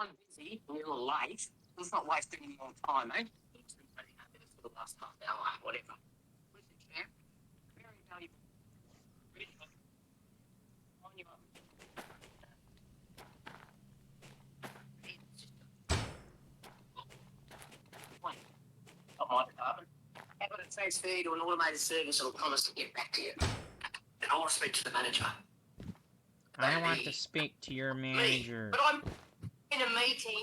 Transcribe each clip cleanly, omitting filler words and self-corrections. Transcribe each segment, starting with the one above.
I'm busy, I'm a little late. Let's not waste any more time, eh? It's been taking up minutes for the last half hour, whatever. Listen, champ, very valuable. Really on you up. It's just wait, not my department. How about a transfer to an automated service and I'll promise to get back to you? And I want to speak to the manager. I want to speak to your manager. But I'm in a meeting.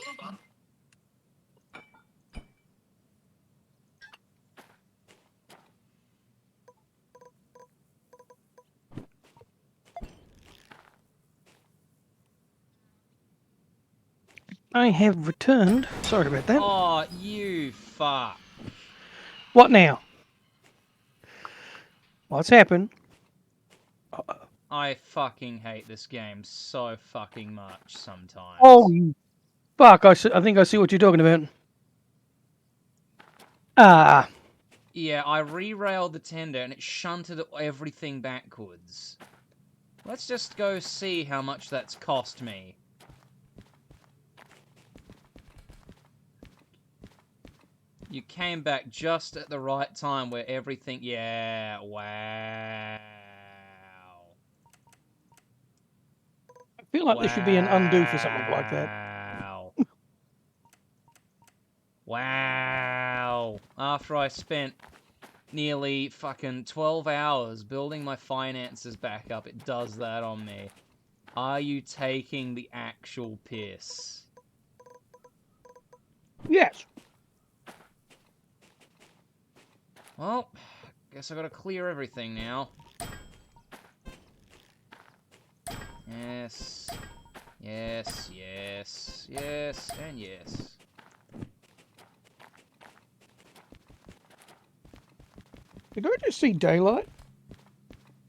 I have returned. Sorry about that. Oh, you fuck. What now? What's happened? I fucking hate this game so fucking much sometimes. Oh, you fuck. I think I see what you're talking about. Ah. Yeah, I re-railed the tender and it shunted everything backwards. Let's just go see how much that's cost me. You came back just at the right time where everything... Yeah, wow. I feel like there should be an undo for something like that. Wow. Wow. After I spent nearly fucking 12 hours building my finances back up, it does that on me. Are you taking the actual piss? Yes. Well, guess I gotta clear everything now. Yes. Yes, yes, yes, and yes. Did I just see daylight?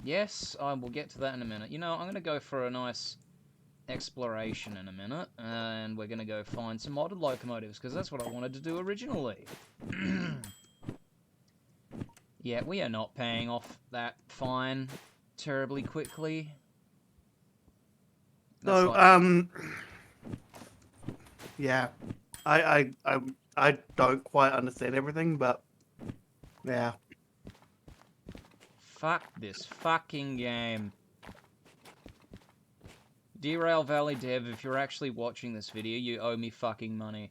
Yes, I will get to that in a minute. You know, I'm gonna go for a nice exploration in a minute, and we're gonna go find some modded locomotives, because that's what I wanted to do originally. Yeah, we are not paying off that fine terribly quickly. That's So, like... yeah, I don't quite understand everything, but yeah. Fuck this fucking game. Derail Valley Dev, if you're actually watching this video, you owe me fucking money.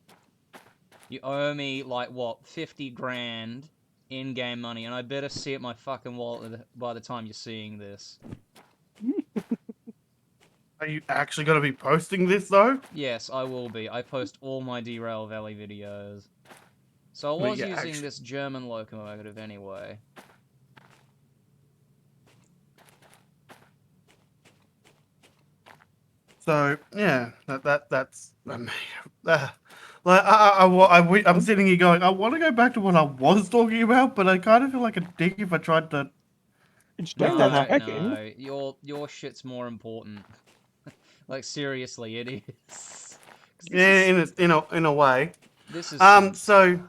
You owe me, like, what, 50 grand in-game money, and I better see it my fucking wallet by the time you're seeing this. Are you actually going to be posting this, though? Yes, I will be. I post all my Derail Valley videos. So I Well, was yeah, using actually... this German locomotive anyway. So, yeah, that's... like, I'm sitting here going, I want to go back to what I was talking about, but I kind of feel like a dick if I tried to... It's Make daylight that happen. again. No, your shit's more important. Like, seriously, it is. Yeah, in a way. This is... So,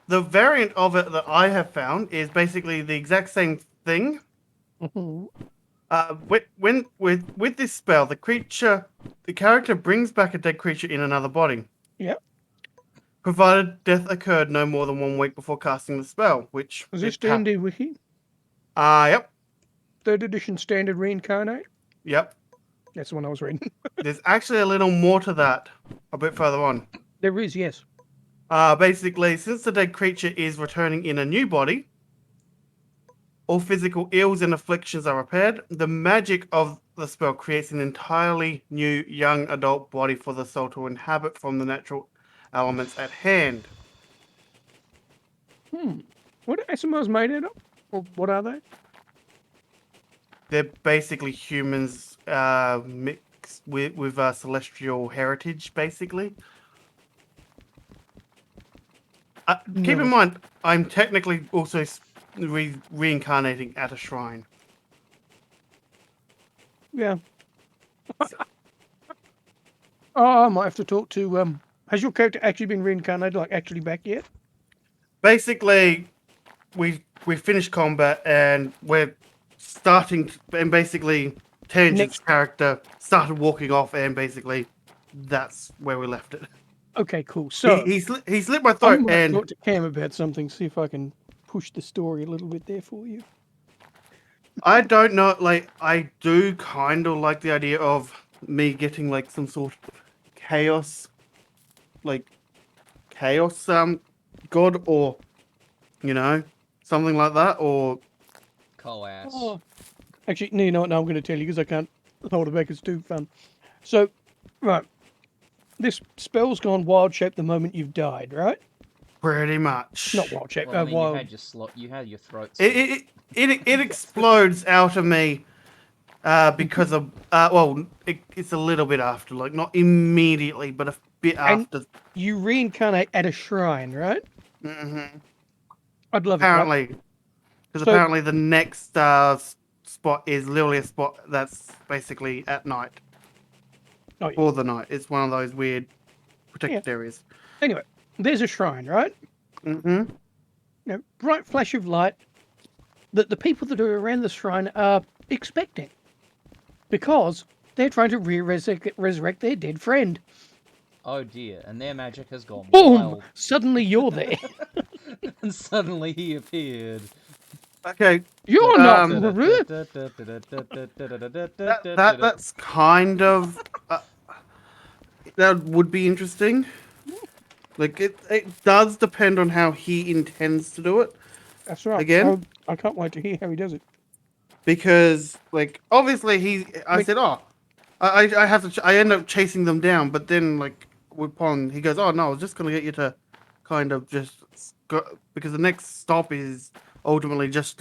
the variant of it that I have found is basically the exact same thing. With this spell, the character brings back a dead creature in another body. Yep. Provided death occurred no more than 1 week before casting the spell, which... Is this D&D Wiki? Yep. 3rd edition standard reincarnate? Yep. That's the one I was reading. There's actually a little more to that a bit further on. There is, yes. Basically, since the dead creature is returning in a new body, all physical ills and afflictions are repaired. The magic of the spell creates an entirely new young adult body for the soul to inhabit from the natural elements at hand. What are SMOs made out of? Or what are they? They're basically humans mixed with celestial heritage, basically. Keep in mind, I'm technically also reincarnating at a shrine. Yeah. Oh, I might have to talk to... has your character actually been reincarnated, like actually back yet? Basically, we finished combat and we're starting... And basically, Tangent's character started walking off and basically that's where we left it. Okay, cool. So He slit my I throat, might and talk to Cam about something. See if I can push the story a little bit there for you. I don't know. Like, I do kind of like the idea of me getting like some sort of chaos, like chaos god, or something like that, or Coass. Oh, actually, no, you know what? No, I'm going to tell you because I can't hold it back. It's too fun. So, right, this spell's gone wild shape the moment you've died, right? pretty much. Not wild shape. Well, I mean, you Wild. had you had your throat It slit. it explodes out of me because of well, it's a little bit after, like not immediately, but a bit And after. you reincarnate at a shrine, right? Hmm. I'd love it, right? Apparently, because So, apparently the next spot is literally a spot that's basically at night oh, yeah. for the night. It's one of those weird protected areas. Anyway, there's a shrine, right? Hmm. Bright flash of light that the people that are around the shrine are expecting because they're trying to resurrect their dead friend. Oh dear, and their magic has gone Boom! wild. Suddenly you're there. And suddenly he appeared. Okay, You're not. that's kind of that would be interesting. Like it does depend on how he intends to do it. That's right. Again, I can't wait to hear how he does it. because like obviously I Like- said, oh, I have to I end up chasing them down, but then like upon he goes, oh no, I was just gonna get you to kind of just go, because the next stop is ultimately just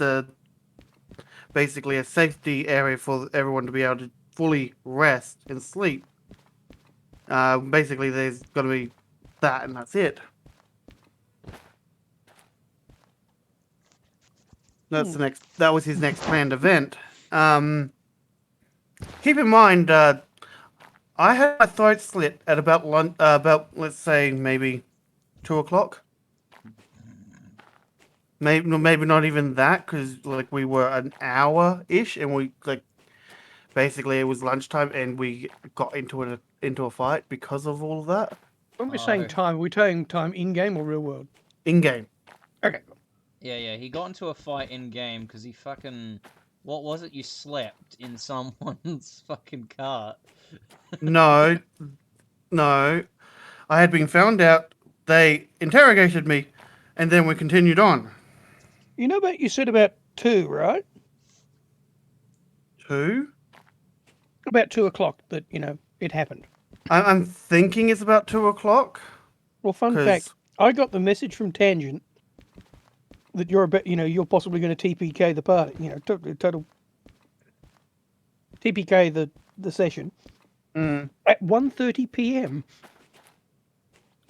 basically a safety area for everyone to be able to fully rest and sleep. Basically there's gonna be that and that's it. That's the next. That was his next planned event. Keep in mind, I had my throat slit at about let's say maybe 2 o'clock. Maybe not even that, because like we were an hour ish, and we like basically it was lunchtime, and we got into a fight because of all of that When we're saying time, are we saying time in game or real world? in game. Okay. Yeah, he got into a fight in game because he fucking. What was it? You slept in someone's fucking cart. No, no, I had been found out. They interrogated me, and then we continued on. You know about you said about 2, right? 2? About 2 o'clock that it happened. I'm thinking it's about 2 o'clock. Well, fun 'Cause- fact: I got the message from Tangent that you're about, you're possibly going to TPK the party. Total TPK the session at 1:30 p.m.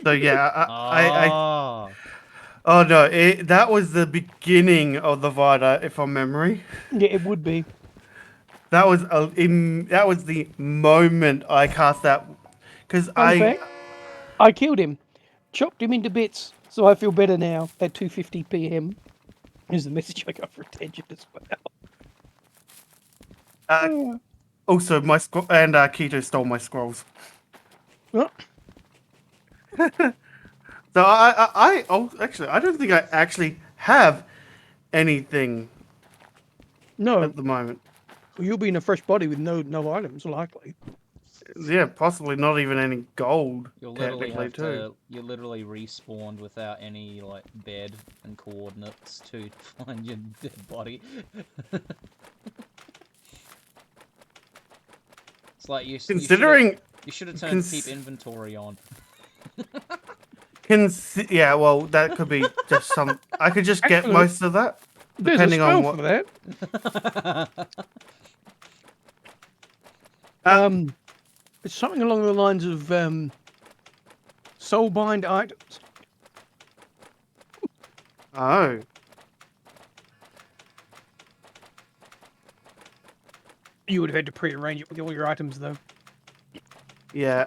So yeah, Ah. oh no, that was the beginning of the VIDA, if from memory. Yeah, it would be. That was that was the moment I cast that, because Fun fact: I killed him, chopped him into bits, so I feel better now at 2:50 p.m. Is the message I got for Tangent as well. also my and Keto stole my scrolls. Well, So oh, actually I don't think I actually have anything no, at the moment. you'll be in a fresh body with no items, likely. Yeah, possibly not even any gold. You'll literally Technically have too. to. You're literally respawned without any like bed and coordinates to find your dead body. It's like Considering you should have turned keep inventory on. Yeah, well, that could be just some. I could just get Actually, most of that, There's a depending spell on what. for that. It's something along the lines of soulbind items. Oh, You would have had to prearrange it with all your items, though. yeah.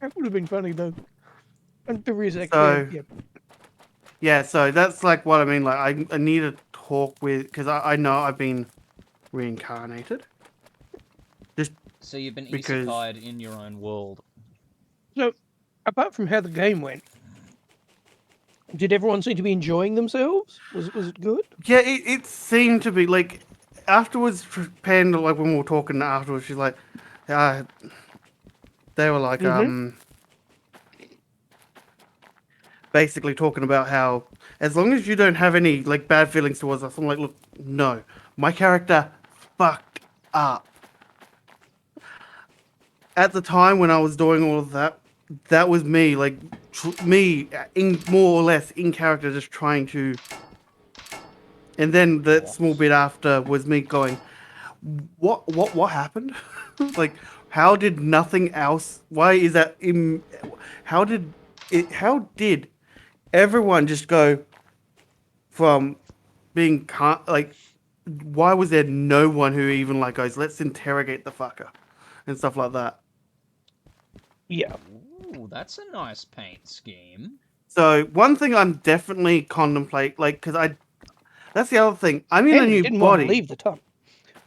That would have been funny, though. And there is So- actually, Yeah, so that's like what I mean. Like, I need to talk with, because I know I've been reincarnated. So you've been Because- isekai'd in your own world. So, apart from how the game went, did everyone seem to be enjoying themselves? Was it good? Yeah, it seemed to be like afterwards. Panda, like when we were talking afterwards, she's like, they were like, basically talking about how as long as you don't have any like bad feelings towards us, I'm like, look, no, my character fucked up. At the time when I was doing all of that, that was me, like me in more or less in character, just trying to. And then that small bit after was me going, what happened? Like, how did nothing else? Why is that? How did it? How did everyone just go from being like? Why was there no one who even like goes, let's interrogate the fucker and stuff like that? Yeah. Ooh, that's a nice paint scheme. So one thing I'm definitely contemplate, like, because that's the other thing. I'm in a And new didn't want to body. leave the tunnel.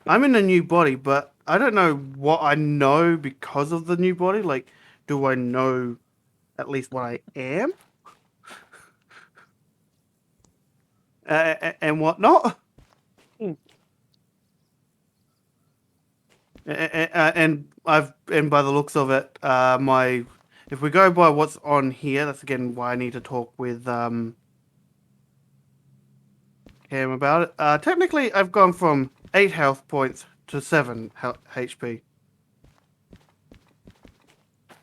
I'm in a new body, but I don't know what I know because of the new body. Like, do I know at least what I am? And whatnot? Mm. And by the looks of it, if we go by what's on here, that's again why I need to talk with Cam about it. Technically, I've gone from 8 health points to 7 HP.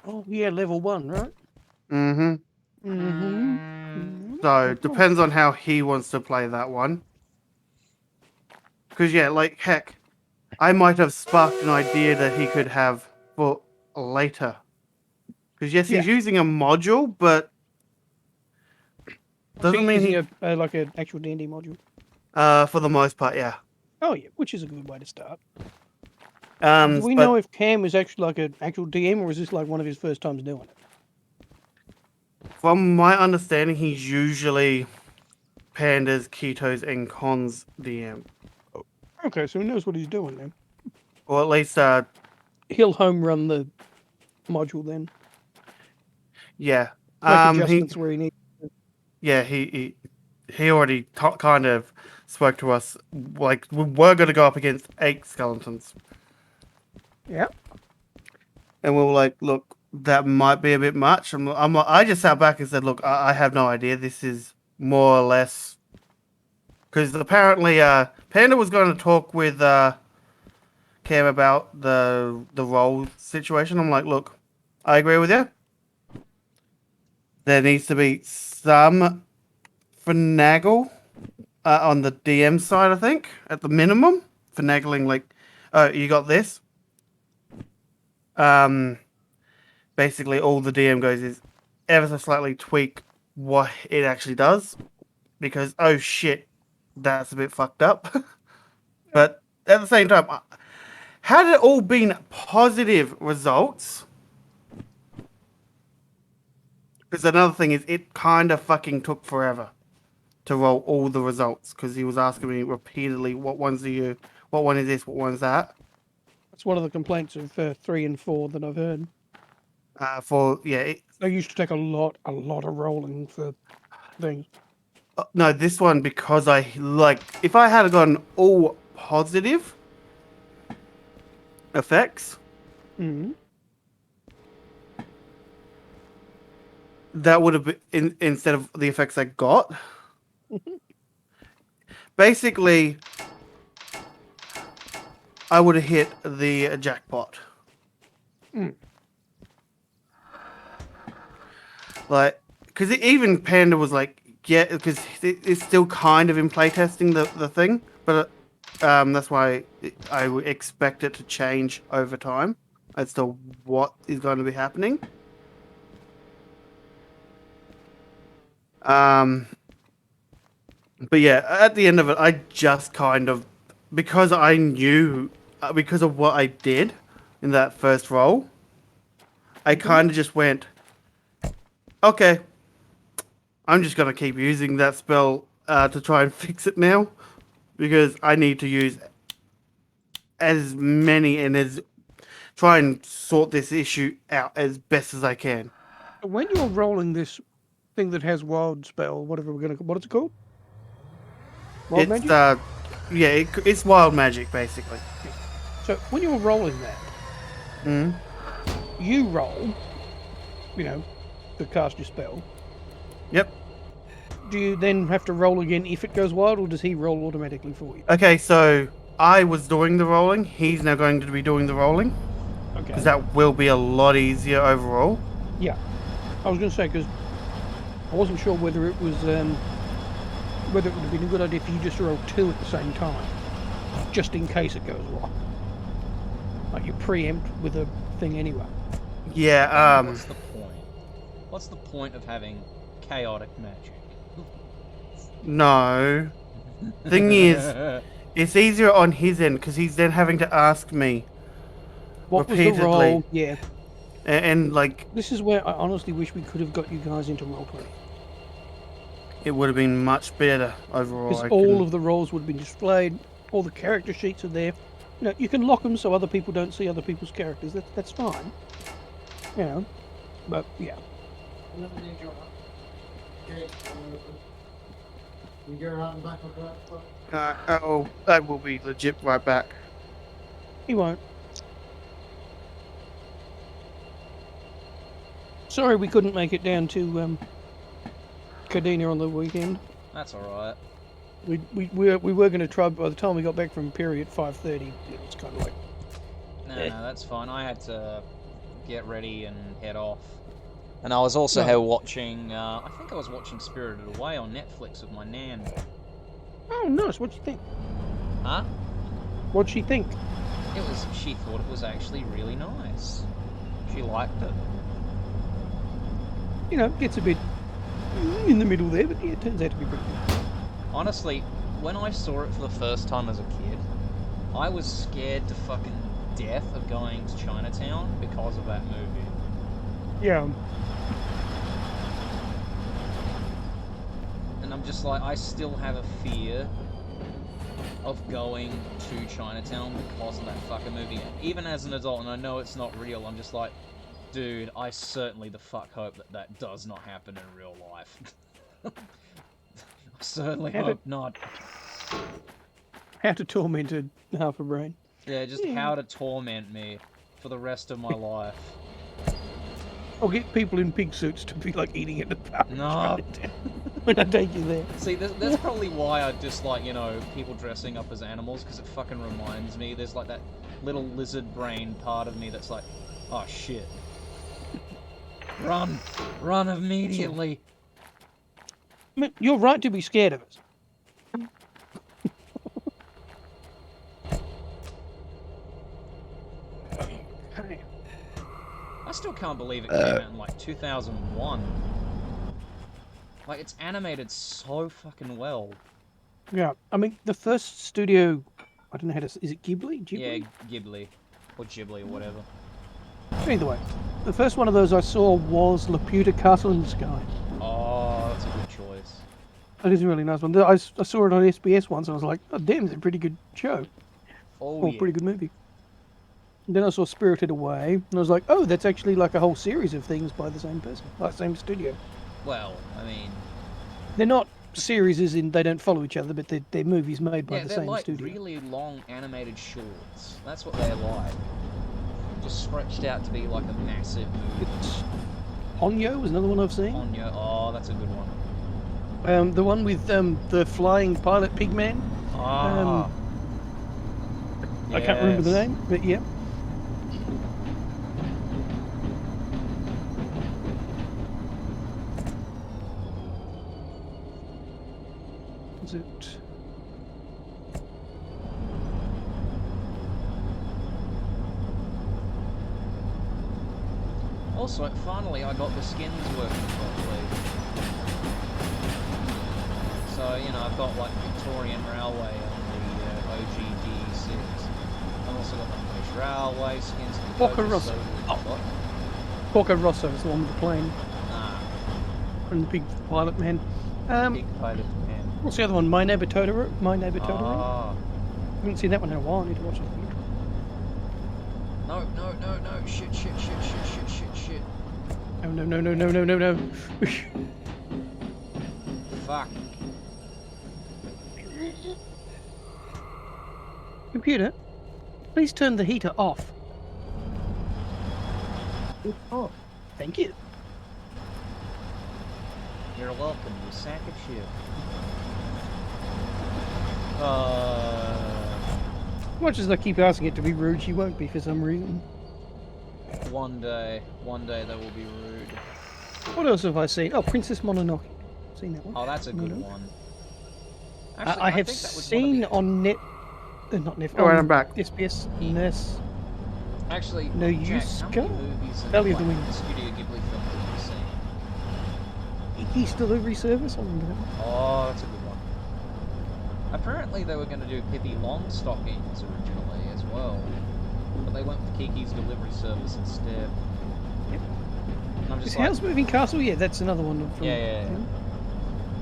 Oh yeah, level 1, right? Mm-hmm. Mm-hmm. So depends on how he wants to play that one. Because yeah, like heck, I might have sparked an idea that he could have for later. Because yes, he's using a module, but So doesn't you're mean using a like an actual D&D module. for the most part, yeah. Oh yeah, which is a good way to start. Do we But know if Cam is actually like an actual DM, or is this like one of his first times doing it? from my understanding, he's usually Pandas, Ketos, and Cons DM, Okay, so he knows what he's doing then. or at least He'll home run the module then. yeah. Make He adjustments where he needs. yeah he already kind of spoke to us like we were going to go up against 8 skeletons. Yeah. And we were like, look, that might be a bit much. I just sat back and said, look, I have no idea. This is more or less because apparently Panda was going to talk with Cam about the role situation. I'm like, look, I agree with you. There needs to be some finagle on the DM side, I think, at the minimum. Finagling, like, oh, you got this. Basically all the DM goes is ever so slightly tweak what it actually does because oh shit, that's a bit fucked up. But at the same time, had it all been positive results, because another thing is it kind of fucking took forever to roll all the results because he was asking me repeatedly, what ones are you, what one is this, what one's that. That's one of the complaints of 3 and 4 that I've heard. For yeah, They used to take a lot of rolling for things. no, this one because I like if I had gotten all positive effects, Mm-hmm. that would have been instead of the effects I got. Basically, I would have hit the jackpot. Mm. Like, because even Panda was like, yeah, because it's still kind of in playtesting the thing, but that's why I would expect it to change over time as to what is going to be happening. But yeah, at the end of it, I just kind of, because I knew, because of what I did in that first role, I kind of just went, okay, I'm just going to keep using that spell to try and fix it now, because I need to use as many and as try and sort this issue out as best as I can. When you're rolling this thing that has wild spell, whatever what is it called? Wild It's magic? it's wild magic basically. So when you're rolling that, Mm. you roll, to cast your spell. Yep. Do you then have to roll again if it goes wild, or does he roll automatically for you? Okay, so I was doing the rolling. He's now going to be doing the rolling Okay. because that will be a lot easier overall. Yeah. I was going to say, because I wasn't sure whether it was, whether it would have been a good idea for you just to roll 2 at the same time, just in case it goes wild. Like you preempt with a thing anyway. Yeah. What's the point? What's the point of having chaotic magic? No. Thing is, it's easier on his end because he's then having to ask me What was repeatedly, the roll? Yeah. and like This is where I honestly wish we could have got you guys into Roll20. it would have been much better overall. Because all of the rolls would have been displayed, all the character sheets are there. You can lock them so other people don't see other people's characters. That's fine. But yeah. I will be legit right back. He won't. Sorry we couldn't make it down to Cardina on the weekend. That's alright. We were going to try, by the time we got back from Perry at 5:30, it's kind of like... No, that's fine. I had to get ready and head off. And I was also watching, I think I was watching Spirited Away on Netflix with my nan. Oh, nice. What'd you think? Huh? What'd she think? She thought it was actually really nice. She liked it. Gets a bit in the middle there, but yeah, it turns out to be pretty good. Honestly, when I saw it for the first time as a kid, I was scared to fucking death of going to Chinatown because of that movie. Yeah. And I'm just like, I still have a fear of going to Chinatown because of that fucking movie. Even as an adult, and I know it's not real, I'm just like, dude, I certainly the fuck hope that does not happen in real life. I certainly hope not. How to torment a half a brain. Yeah, just how to torment me for the rest of my life. I'll get people in pig suits to be like eating at the pub. No. When I take you there. See, that's probably why I dislike, people dressing up as animals, because it fucking reminds me, there's like that little lizard brain part of me that's like, oh shit. Run! Run immediately! I mean, you're right to be scared of us. Okay. I still can't believe it came out in like 2001. Like, it's animated so fucking well. Yeah, I mean, the first studio, I don't know how to, is it Ghibli? Yeah, Ghibli. Or Ghibli, or whatever. Either way, the first one of those I saw was Laputa Castle in the Sky. Oh, that's a good choice. That is a really nice one. I saw it on SBS once and I was like, oh damn, it's a pretty good show. Oh, yeah. Pretty good movie. And then I saw Spirited Away, and I was like, oh, that's actually like a whole series of things by the same person, like same studio. Well, I mean... They're not series as in they don't follow each other, but they're movies made by the same like studio. Really long animated shorts. That's what they're like. Just stretched out to be like a massive movie. Ponyo was another one I've seen. Ponyo, oh, that's a good one. The one with the flying pilot pigman. Ah. I can't remember the name, but yeah. Is it? Also, finally I got the skins working properly. So, I've got like Victorian Railway on the OG D6. I've also got the British Railway skins. Porco Rosso. Porco Rosso is the one with the plane. Ah. And the big pilot man. Big pilot man. What's the other one? My Neighbor Totoro? My Neighbor Totoro? Ah. I haven't seen that one in a while. I need to watch it. No, no, no, no. Shit, shit, shit, shit, shit, shit, shit. No, no, no, no, no, no, no, no. Fuck. Computer, please turn the heater off. Oh, Thank you. You're welcome, you sack of shit. Much as I keep asking it to be rude, she won't be for some reason. One day they will be rude. What else have I seen? Oh, Princess Mononoke. Seen that one? Oh, that's a good Mononoke. one. Actually, I have think that was one of seen the... on net, not Net, Alright, on I'm back. SBS NES. Actually, No, Jack, you how many go. movies and Valley of the like, Wind. Studio Ghibli films have you seen? Iki's Delivery Service. I remember that one. Oh, that's a good one. Apparently they were going to do Pippi Longstockings originally as well, but they went with Kiki's Delivery Service instead. Yep. And I'm Is just like, House Moving Castle? Yeah, that's another one from. Yeah.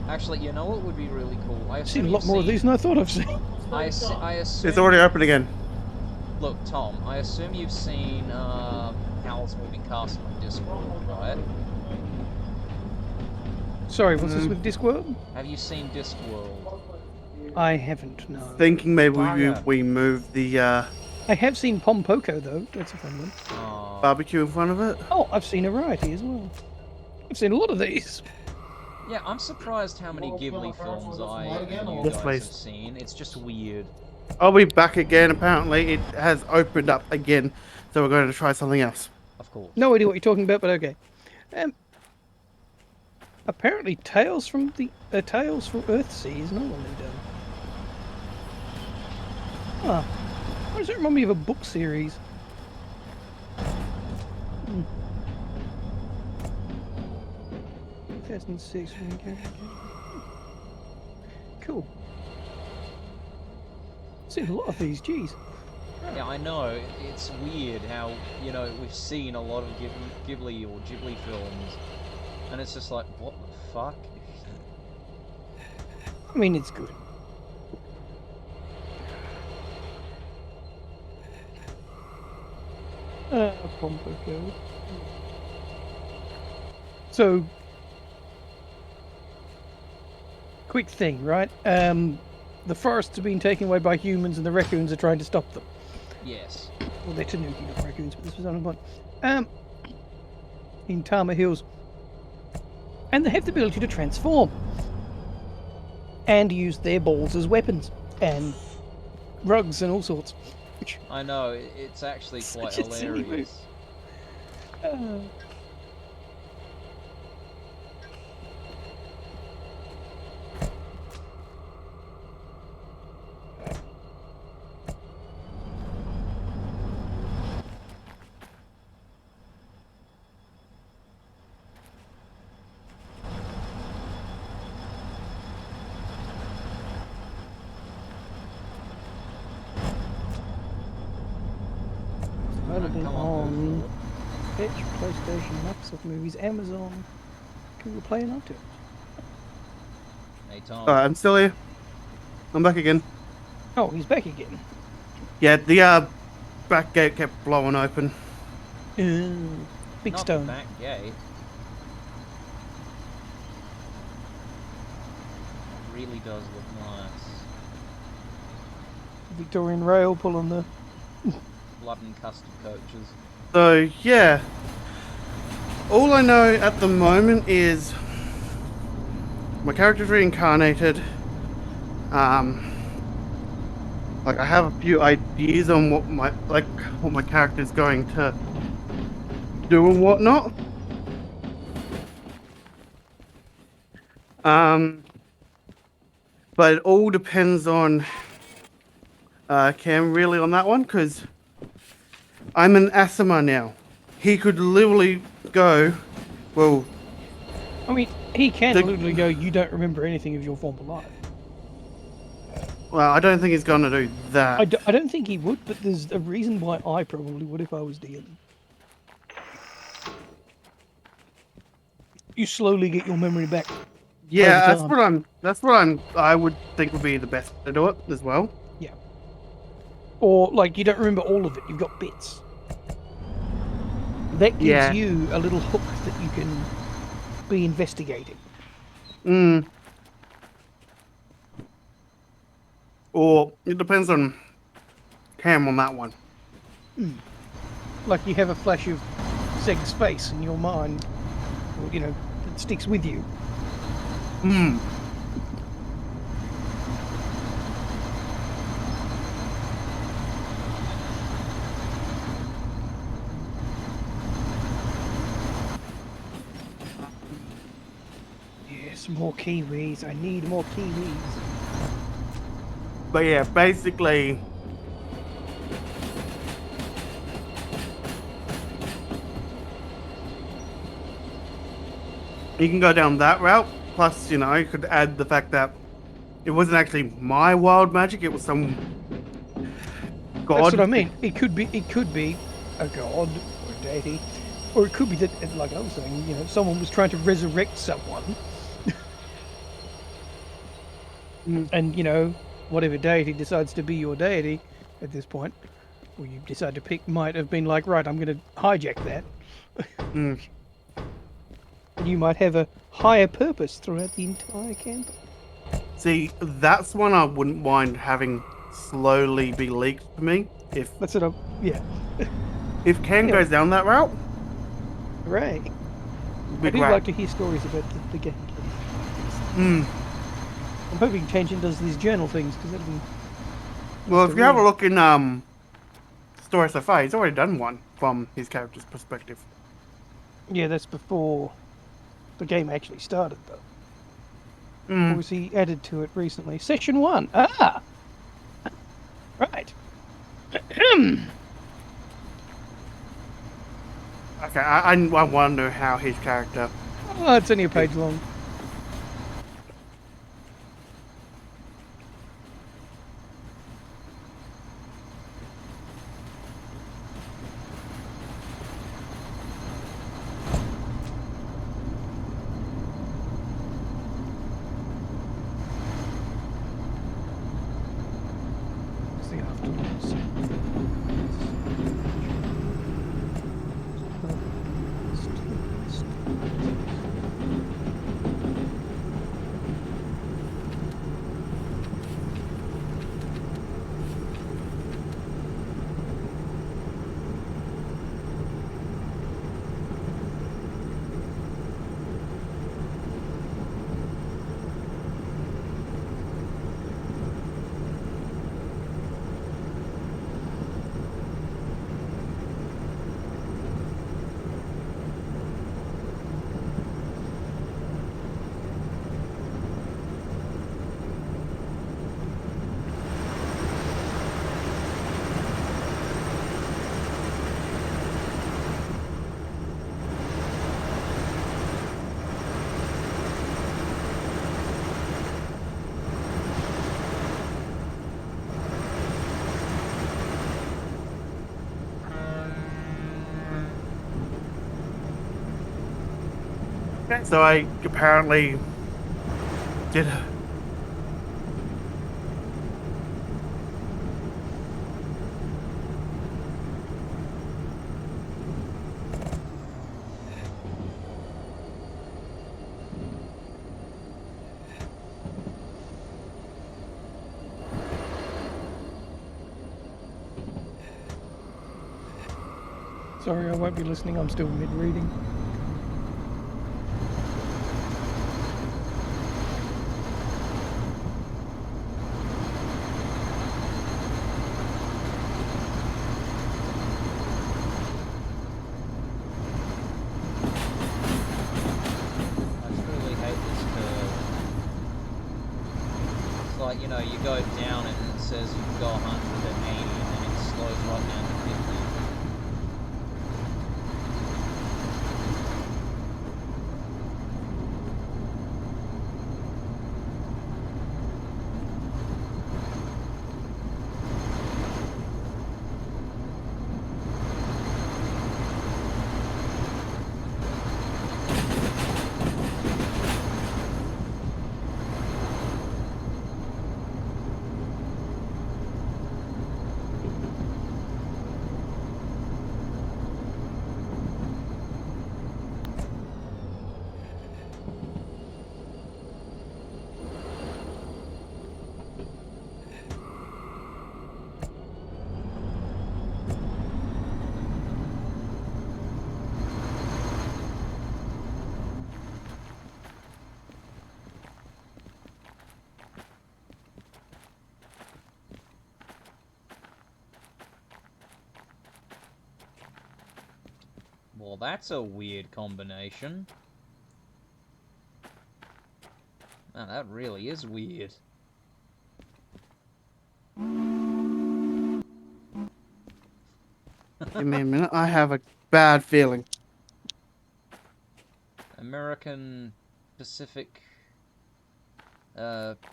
Actually, you know what would be really cool? I've seen a lot more of these than I thought I've seen. I assume... It's already open again. Look, Tom, I assume you've seen Howl's Moving Castle on Discworld, right? Sorry, what's this with Discworld? Have you seen Discworld? I haven't, no. Thinking maybe Bugger. we move the I have seen Pompoko, though. That's a fun one. Oh, barbecue in front of it. Oh, I've seen Variety as well. I've seen a lot of these. yeah, I'm surprised how many Ghibli films I and you Yes, guys please. have seen. It's just weird. I'll be back again. Apparently, it has opened up again, so we're going to try something else. Of course. No idea what you're talking about, but okay. Apparently, Tales from Earthsea is another one they've done. Huh. Why does it remind me of a book series? 2006. Cool. Seen a lot of these, geez. Yeah, I know. It's weird how, you know, we've seen a lot of Ghibli or Ghibli films, and it's just like, what the fuck? I mean, it's good. Pompoko. So, quick thing, right? The forests are being taken away by humans, and the raccoons are trying to stop them. Yes. Well, they're Tanuki, not raccoons, but this was only one. In Tama Hills. And they have the ability to transform. And use their balls as weapons. And rugs and all sorts. Which, I know, it's actually quite Such a silly hilarious. available Come on Itch, PlayStation, Microsoft Movies, Amazon, Google Play, and iTunes. Hey, Tom. Alright, I'm still here. I'm back again. Oh, he's back again. Yeah, the back gate kept blowing open. Big Not stone. the back gate. Really does look nice. Victorian rail pulling the. Blood and custard coaches. So yeah, all I know at the moment is my character's reincarnated. Like I have a few ideas on what my character's going to do and whatnot. But it all depends on Cam really on that one, because I'm an Asima now. He could literally go, well, I mean, he can The- literally go, you don't remember anything of your former life. I don't think he's gonna do that. I don't think he would, but there's a reason why I probably would if I was DM. You slowly get your memory back. Yeah, over time. that's what I would think would be the best way to do it as well. Yeah. Or, like, you don't remember all of it, you've got bits. that gives Yeah. you a little hook that you can be investigating. Mm. Or it depends on Cam on that one. Like you have a flash of Seg's face in your mind, or, you know, that sticks with you. Mm. Yes, more kiwis. I need more kiwis. But yeah, basically, you can go down that route. Plus, you know, you could add the fact that it wasn't actually my wild magic; it was some That's god. what I mean. It could be a god or a deity, or it could be that, like I was saying, you know, someone was trying to resurrect someone, Mm. and you know, whatever deity decides to be your deity at this point, or you decide to pick, might have been like, right, I'm going to hijack that, Mm. and you might have a higher purpose throughout the entire campaign. See, that's one I wouldn't mind having slowly be leaked to me. That's what I'm. Yeah, If Ken yeah, goes down that route, right. it'd I be do great. like to hear stories about the game. Mm. I'm hoping Tangent does these journal things because that'll be. Well, nice if to you have a read. look in Story So Far, he's already done one from his character's perspective. Yeah, that's before the game actually started, though. Or Mm. was he added to it recently? Session 1. Ah, right. Okay, I wonder how his character. Oh, it's only a page long. It's the afterwards. Okay, so I apparently did. Sorry, I won't be listening. I'm still mid-reading. I truly hate this curve. It's like, you know, you go down it and it says you can go 180 and then it slows right down to 50. Well, that's a weird combination. Man, that really is weird. Give me a minute. I have a bad feeling. American Pacific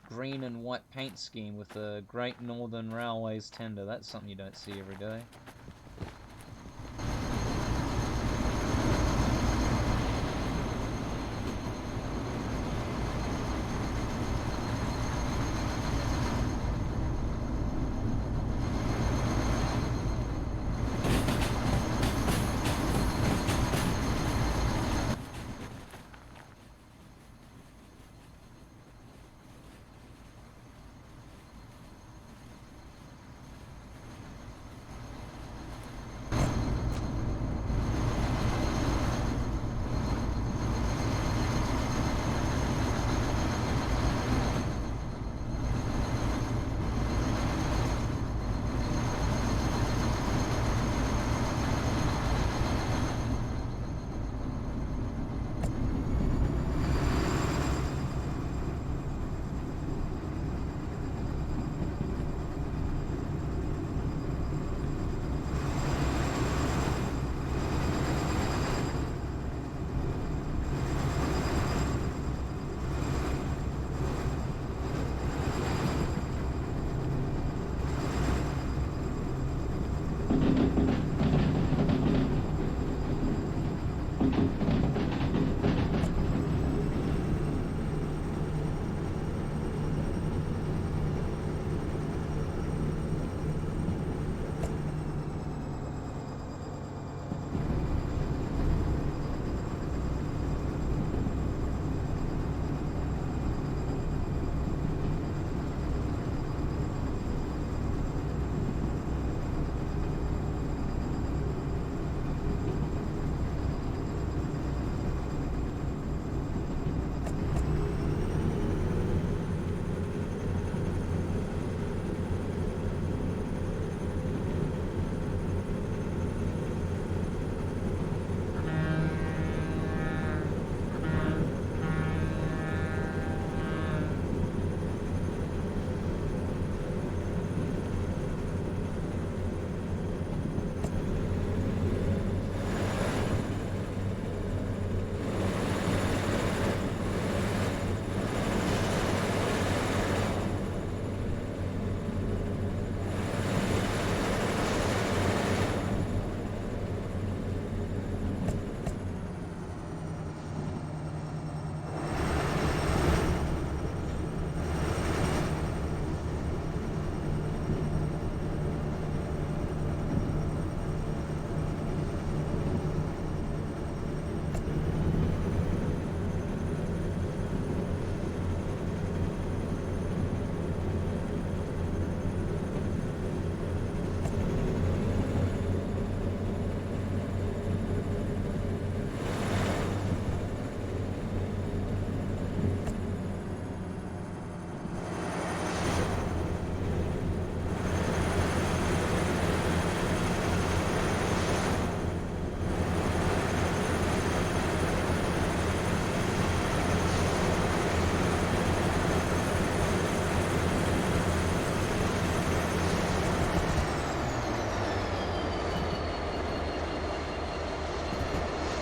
green and white paint scheme with the Great Northern Railways tender. That's something you don't see every day.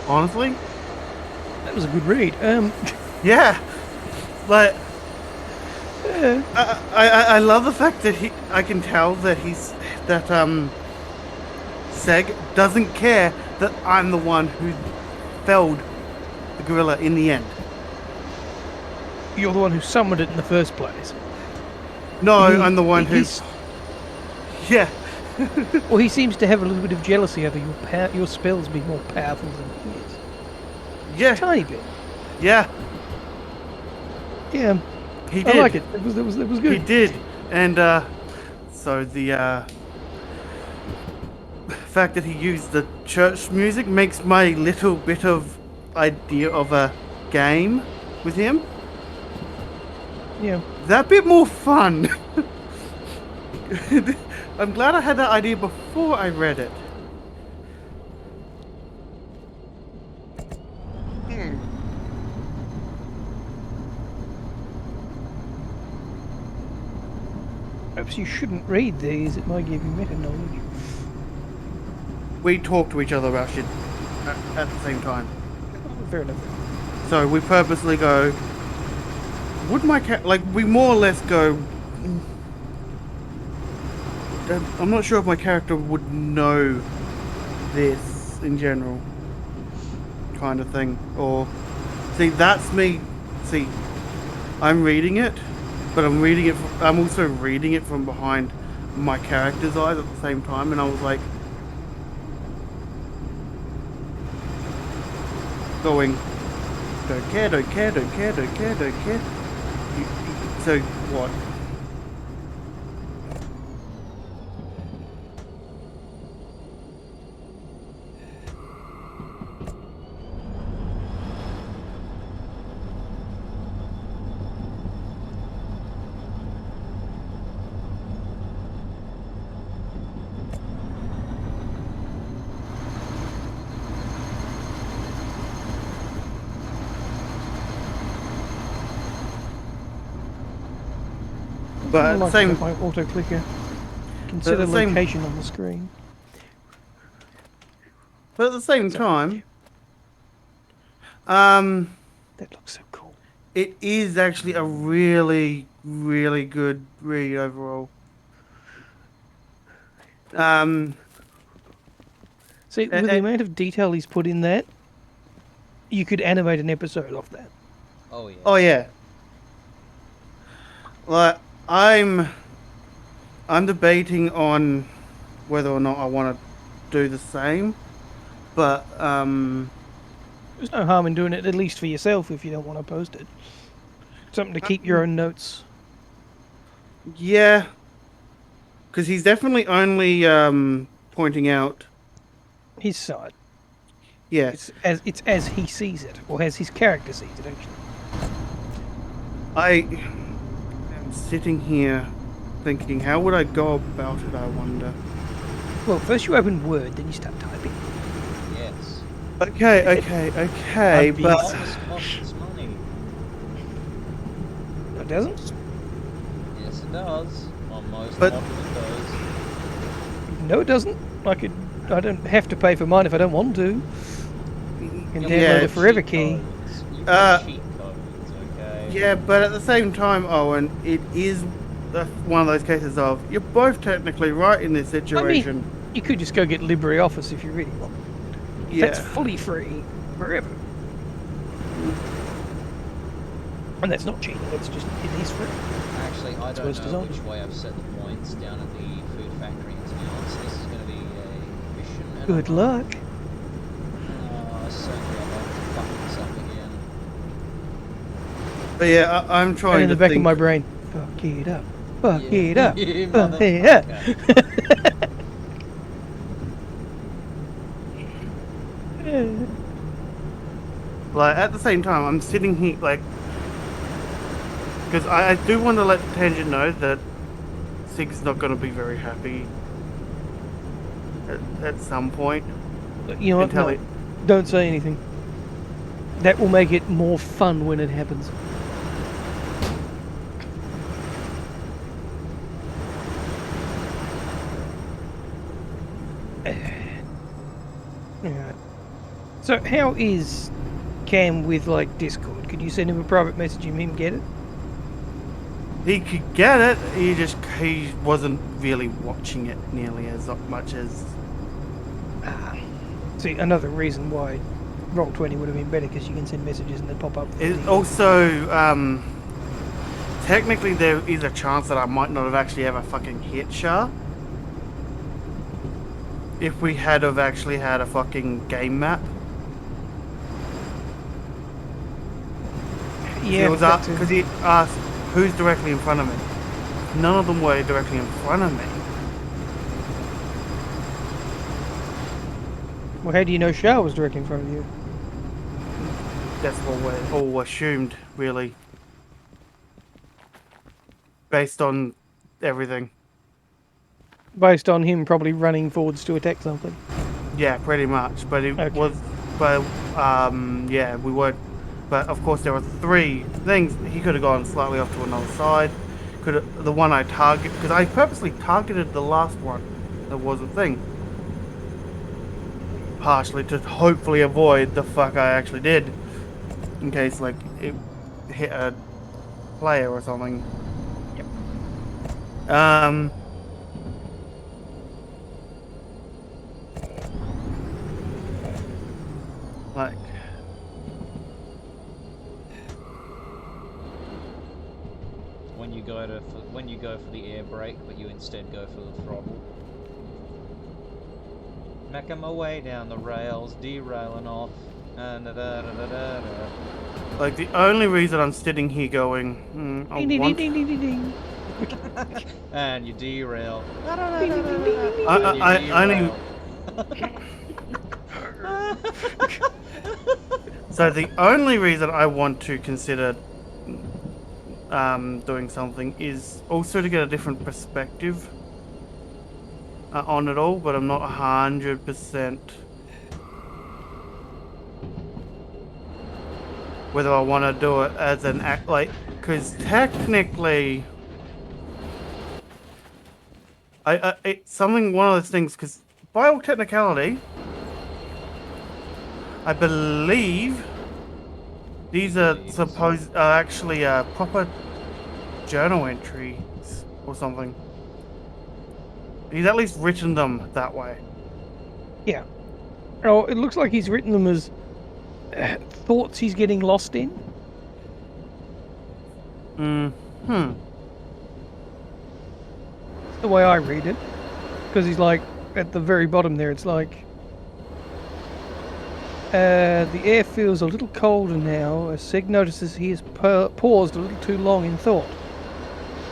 Honestly, That was a good read. yeah. Like, Yeah. I love the fact that I can tell that Seg doesn't care that I'm the one who felled the gorilla in the end. You're the one who summoned it in the first place. No, I'm the one who. he's- Yeah, Well, he seems to have a little bit of jealousy over your spells being more powerful than his. A yeah, tiny bit. yeah. Yeah, He I did. like it. It was good. He did, and so the fact that he used the church music makes my little bit of idea of a game with him Yeah. that bit more fun. I'm glad I had that idea before I read it. Perhaps you shouldn't read these. It might give you meta knowledge. We talk to each other about shit at the same time. Fair enough. So we purposely go. Would my like we more or less go. I'm not sure if my character would know this in general, kind of thing. Or see, that's me. See, I'm reading it, but I'm also reading it from behind my character's eyes at the same time, and I was like, going, don't care, don't care, don't care, don't care, don't care. So what? But I at the like same, my auto clicker. Consider the same- location on the screen. but at the same time, That looks so cool. it is actually a really, really good read overall. See, with the amount of detail he's put in that, you could animate an episode off that. Oh yeah. Oh yeah. Like I'm debating on whether or not I want to do the same, but There's no harm in doing it, at least for yourself, if you don't want to post it. Something to keep your own notes. yeah, because he's definitely only pointing out. His side. Yeah, It's as he sees it, or as his character sees it, actually. I am sitting here thinking, how would I go about it? I wonder. Well, first you open Word, then you start typing. Yes. Okay, I'm being but Almost costs money. No, it doesn't. Yes, it does. On most But- modern Windows. No, it doesn't. I don't have to pay for mine if I don't want to. You can download a forever key. Codes. You've Uh, got cheat codes, okay? yeah, but at the same time, Owen, it is one of those cases of you're both technically right in this situation. You could just go get LibreOffice if you really want. Yeah. That's fully free forever. And that's not cheating, it's just, it is free. Actually, I It's don't worth know design. which way I've set the points down at the food factory, and to be honest, this is going to be a mission. And Good I'm luck. so glad I fucked this up again. But yeah, I'm trying And in to the back think. of my brain, fuck it up. Fuck Yeah. it up. You Fuck it up. motherfucker. Like at the same time, I'm sitting here like, because I do want to let Tangent know that Sig's not going to be very happy at some point. You know what? Until No, it- don't say anything. That will make it more fun when it happens. Alright. So how is Cam with like Discord? Could you send him a private message and him get it? He could get it. He wasn't really watching it nearly as much as. See, another reason why Roll20 would have been better, because you can send messages and they pop up. It also, technically there is a chance that I might not have actually ever fucking hit Shah. If we had have actually had a fucking game map. Yeah, Because he asked who's directly in front of me. None of them were directly in front of me. well, how do you know Shah was directly in front of you? That's what we're all assumed, really. Based on everything. Based on him probably running forwards to attack something. Yeah, pretty much. But it Okay. was, but yeah, we weren't. But of course, there were three things. He could have gone slightly off to another side. the one I target, because I purposely targeted the last one that was a thing. Partially to hopefully avoid the fuck I actually did. In case, like, it hit a player or something. Like, when you go for the air brake, but you instead go for the throttle. Making my way down the rails, derailing off, like the only reason I'm sitting here going, I Ding, ding, want, ding, ding, ding, ding. and you derail. Ding, ding, ding, ding, ding, ding. I only. So the only reason I want to consider doing something is also to get a different perspective on it all, but I'm not 100% whether I want to do it as an act, like, because technically it's something, one of those things, because by all technicality I believe these are actually proper journal entries or something. He's at least written them that way. Yeah. Oh, it looks like he's written them as thoughts he's getting lost in. That's The way I read it, because he's like at the very bottom there. It's like the air feels a little colder now. As Sig notices he has paused a little too long in thought.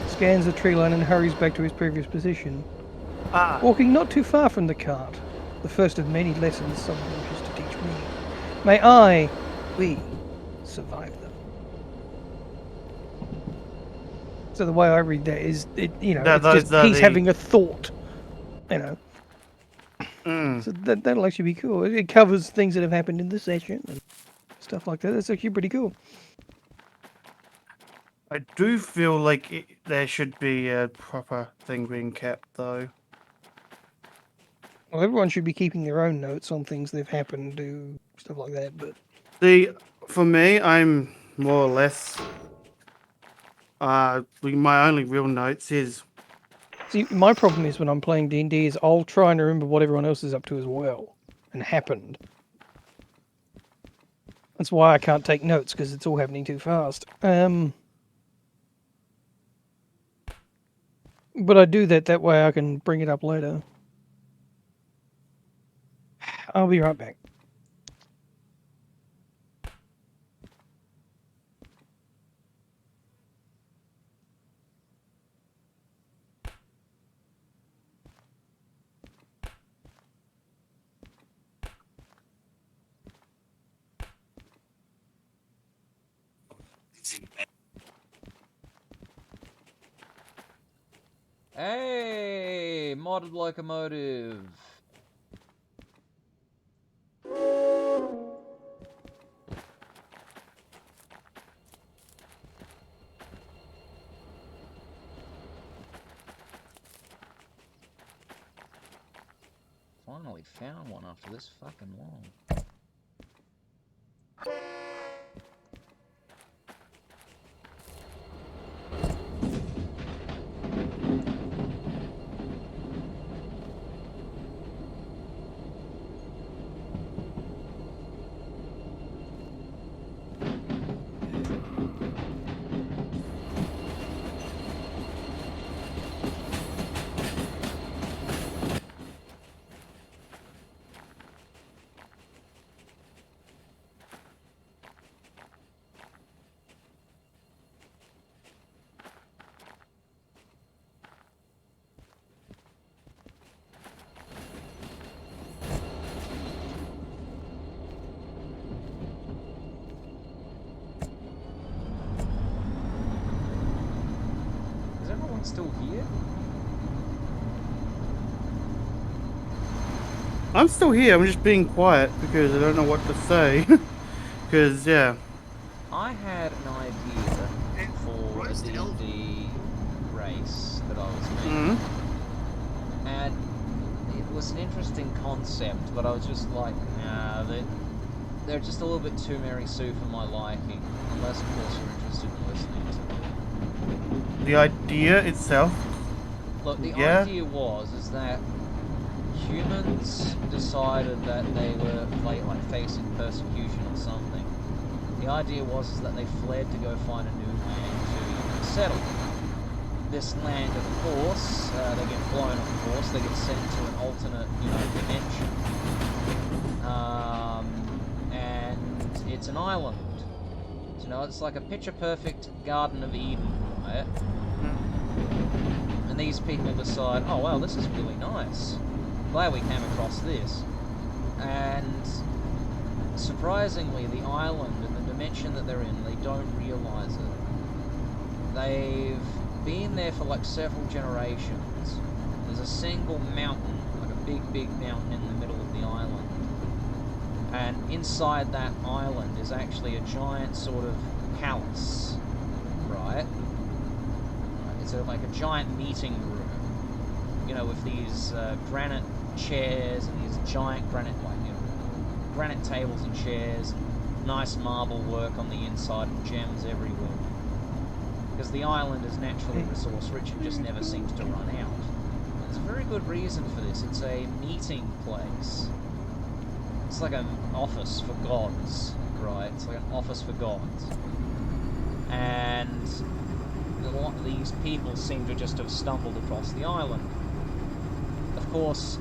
Scans the tree line and hurries back to his previous position. Walking not too far from the cart, the first of many lessons someone wishes to teach me. May we, survive them. So the way I read that is, it's just he's having a thought, So that'll actually be cool. It covers things that have happened in the session and stuff like that. That's actually pretty cool. I do feel like there should be a proper thing being kept, though. Well, everyone should be keeping their own notes on things that have happened, do stuff like that. But for me, I'm more or less. My only real notes is. see, my problem is when I'm playing D&D is I'll try and remember what everyone else is up to as well and happened. That's why I can't take notes, because it's all happening too fast. But I do that way I can bring it up later. I'll be right back. Hey, modded locomotive. Finally found one after this fucking long. Still here? I'm still here. I'm just being quiet because I don't know what to say. Because yeah. I had an idea for a D&D race that I was meeting. Mm-hmm. And it was an interesting concept, but I was just like, nah, they're just a little bit too Mary Sue for my liking, unless of course you're interested in listening to me. The idea itself, Look, the yeah. idea is that humans decided that they were like facing persecution or something. The idea is that they fled to go find a new land to settle. This land, of course, they get blown off course, they get sent to an alternate, dimension. And it's an island. It's like a picture-perfect Garden of Eden, right? And these people decide, oh wow, this is really nice. Glad we came across this. And surprisingly, the island and the dimension that they're in, they don't realise it. They've been there for like several generations. There's a single mountain, like a big mountain in the middle of the island. And inside that island is actually a giant sort of palace, right? It's like a giant meeting room, with these granite chairs and these giant granite tables and chairs, nice marble work on the inside and gems everywhere. Because the island is naturally resource rich and just never seems to run out. And there's a very good reason for this. It's a meeting place. It's like an office for gods, right? It's like an office for gods. And a lot of these people seem to just have stumbled across the island. Of course,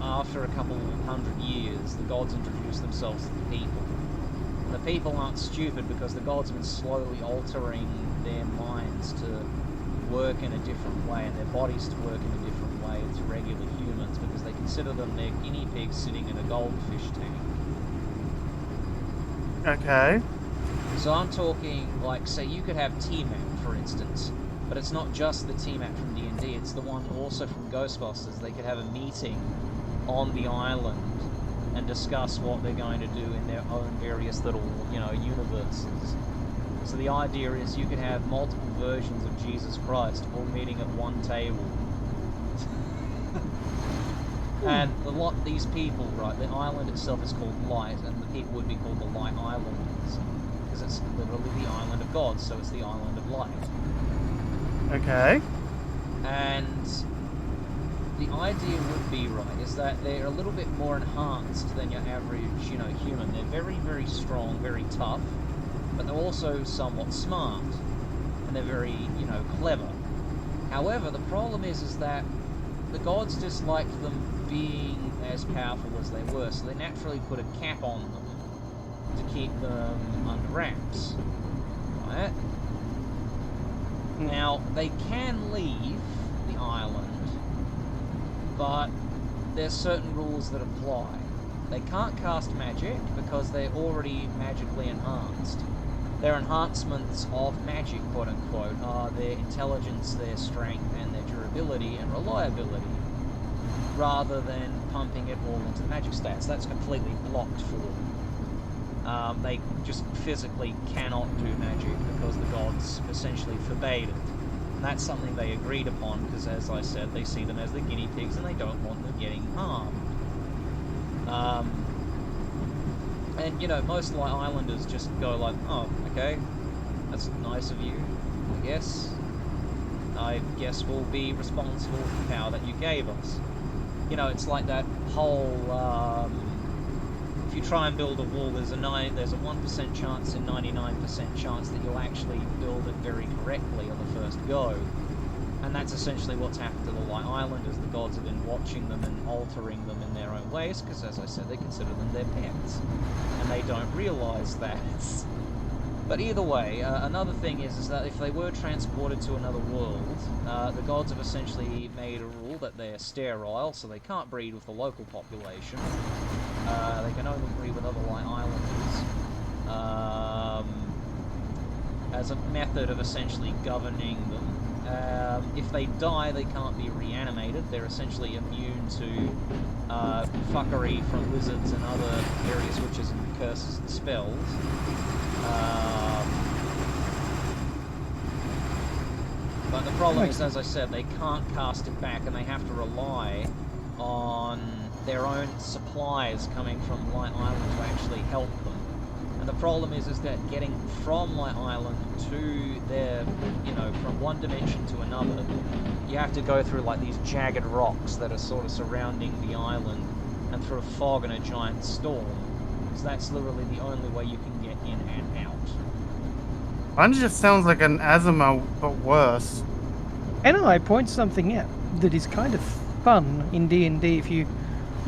after a couple hundred years, the gods introduce themselves to the people. And the people aren't stupid because the gods have been slowly altering their minds to work in a different way and their bodies to work in a different way to regular humans because they consider them their guinea pigs sitting in a goldfish tank. Okay. So I'm talking, like, say you could have T-Mac, for instance, but it's not just the T-Mac from D&D, it's the one also from Ghostbusters. They could have a meeting on the island and discuss what they're going to do in their own various little, universes. So the idea is you could have multiple versions of Jesus Christ all meeting at one table. And these people, right, the island itself is called Light, and the people would be called the Light Islanders. Because it's literally the island of God, so it's the island of light. Okay. And the idea would be, right, is that they're a little bit more enhanced than your average, human. They're very, very strong, very tough, but they're also somewhat smart. And they're very, clever. However, the problem is that the gods disliked them being as powerful as they were, so they naturally put a cap on them to keep them under wraps, right? Now, they can leave the island, but there's certain rules that apply. They can't cast magic because they're already magically enhanced. Their enhancements of magic, quote-unquote, are their intelligence, their strength, and their durability and reliability, rather than pumping it all into magic stats. That's completely blocked for them. They just physically cannot do magic because the gods essentially forbade it. And that's something they agreed upon because, as I said, they see them as the guinea pigs and they don't want them getting harmed. And, most Light Islanders just go like, oh, okay, that's nice of you, I guess. I guess we'll be responsible for the power that you gave us. It's like that whole, if you try and build a wall, there's a 1% chance and 99% chance that you'll actually build it very correctly on the first go. And that's essentially what's happened to the Light Islanders. The gods have been watching them and altering them in their own ways, because as I said, they consider them their pets. And they don't realise that. But either way, another thing is that if they were transported to another world, the gods have essentially made a rule that they're sterile, so they can't breed with the local population. They can only breed with other Light Islanders. As a method of essentially governing them. If they die, they can't be reanimated. They're essentially immune to fuckery from wizards and other various witches and curses and spells. But the problem is, as I said, they can't cast it back, and they have to rely on their own supplies coming from Light Island to actually help them. And the problem is that getting from Light Island to their, you know, from one dimension to another, you have to go through like these jagged rocks that are sort of surrounding the island, and through a fog and a giant storm. Because that's literally the only way you can get in and out. Mine just sounds like an Azuma, but worse. And I point something out that is kind of fun in D&D if you